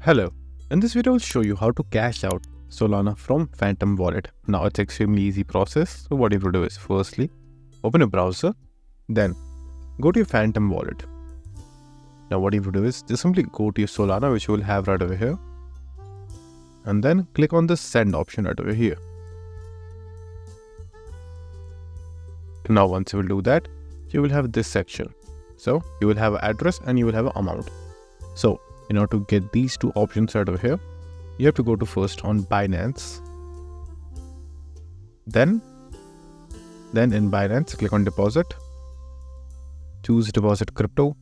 Hello, in this video I'll show you how to cash out Solana from Phantom Wallet. Now it's extremely easy process. So what you have to do is firstly open a browser, then go to your Phantom Wallet. Now what you have to do is just simply go to your Solana, which you will have right over here, and then click on the send option right over here. Now once you will do that, you will have this section. So you will have an address and you will have an amount. So in order to get these two options right over here, you have to go to first on Binance. Then in Binance, click on deposit. Choose deposit crypto.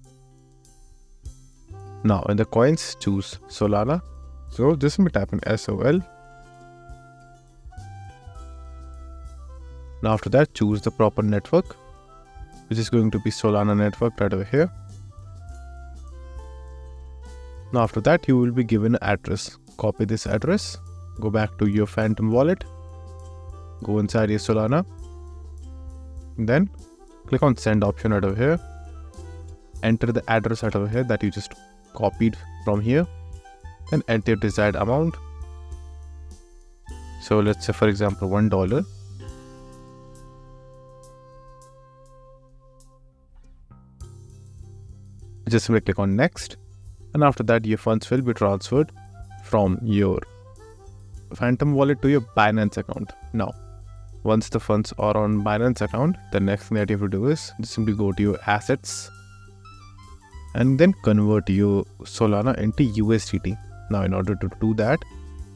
Now in the coins, choose Solana. So this will be type in SOL. Now after that, choose the proper network, which is going to be Solana network right over here. Now after that, you will be given an address. Copy this address, go back to your Phantom Wallet, go inside your Solana, then click on send option right over here, enter the address right over here that you just copied from here, then enter your desired amount. So let's say for example $1. Just simply click on next, and after that your funds will be transferred from your Phantom Wallet to your Binance account. Now once the funds are on Binance account, the next thing that you have to do is just simply go to your assets and then convert your Solana into USDT. Now in order to do that,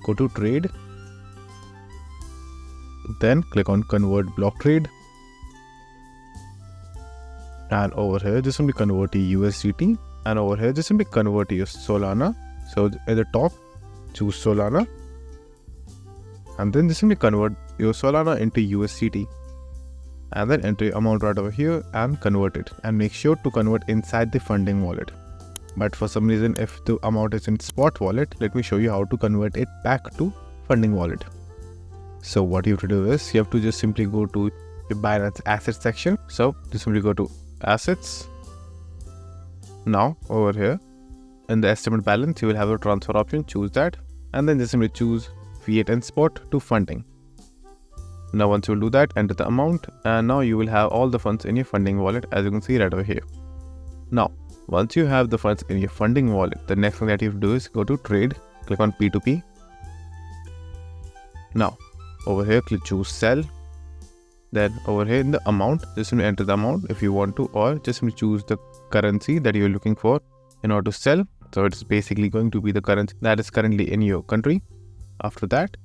go to trade, then click on convert block trade, and over here just simply convert to USDT, and over here just simply convert to your Solana. So at the top, choose Solana, and then just simply convert your Solana into USDT, and then enter your amount right over here and convert it, and make sure to convert inside the funding wallet. But for some reason, if the amount is in spot wallet, let me show you how to convert it back to funding wallet. So what you have to do is you have to just simply go to your Binance assets section. So just simply go to assets. Now over here in the estimate balance, you will have a transfer option. Choose that, and then just simply choose fiat and spot to funding. Now once you will do that, enter the amount, and now you will have all the funds in your funding wallet, as you can see right over here. Now once you have the funds in your funding wallet, the next thing that you have to do is go to trade, click on P2P. Now over here choose sell. Then over here in the amount, just simply enter the amount if you want to, or just simply choose the currency that you're looking for in order to sell. So it's basically going to be the currency that is currently in your country. After that,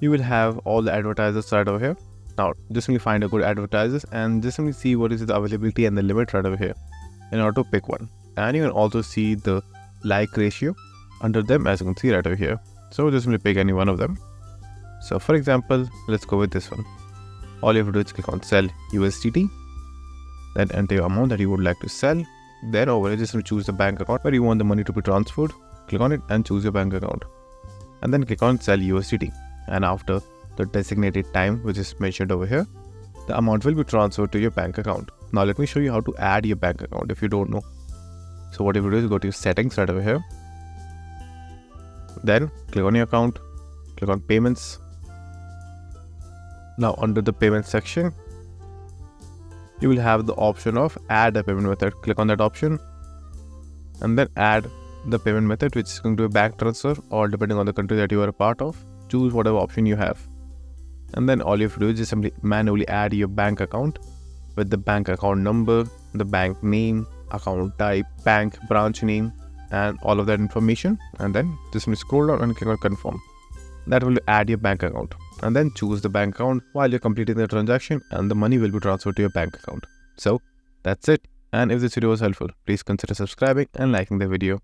you will have all the advertisers right over here. Now just simply find a good advertisers and just simply see what is the availability and the limit right over here in order to pick one. And you can also see the like ratio under them, as you can see right over here. So just simply pick any one of them. So for example, let's go with this one. All you have to do is click on sell USDT, then enter your amount that you would like to sell. Then over here, just choose the bank account where you want the money to be transferred. Click on it and choose your bank account, and then click on sell USDT. And after the designated time, which is mentioned over here, the amount will be transferred to your bank account. Now let me show you how to add your bank account if you don't know. So what you have to do is go to your settings right over here, then click on your account, click on payments. Now under the payment section, you will have the option of add a payment method. Click on that option and then add the payment method, which is going to be bank transfer, or depending on the country that you are a part of, choose whatever option you have. And then all you have to do is just simply manually add your bank account with the bank account number, the bank name, account type, bank branch name, and all of that information. And then just simply scroll down and click on confirm. That will add your bank account, and then choose the bank account while you're completing the transaction, and the money will be transferred to your bank account. So that's it. And if this video was helpful, please consider subscribing and liking the video.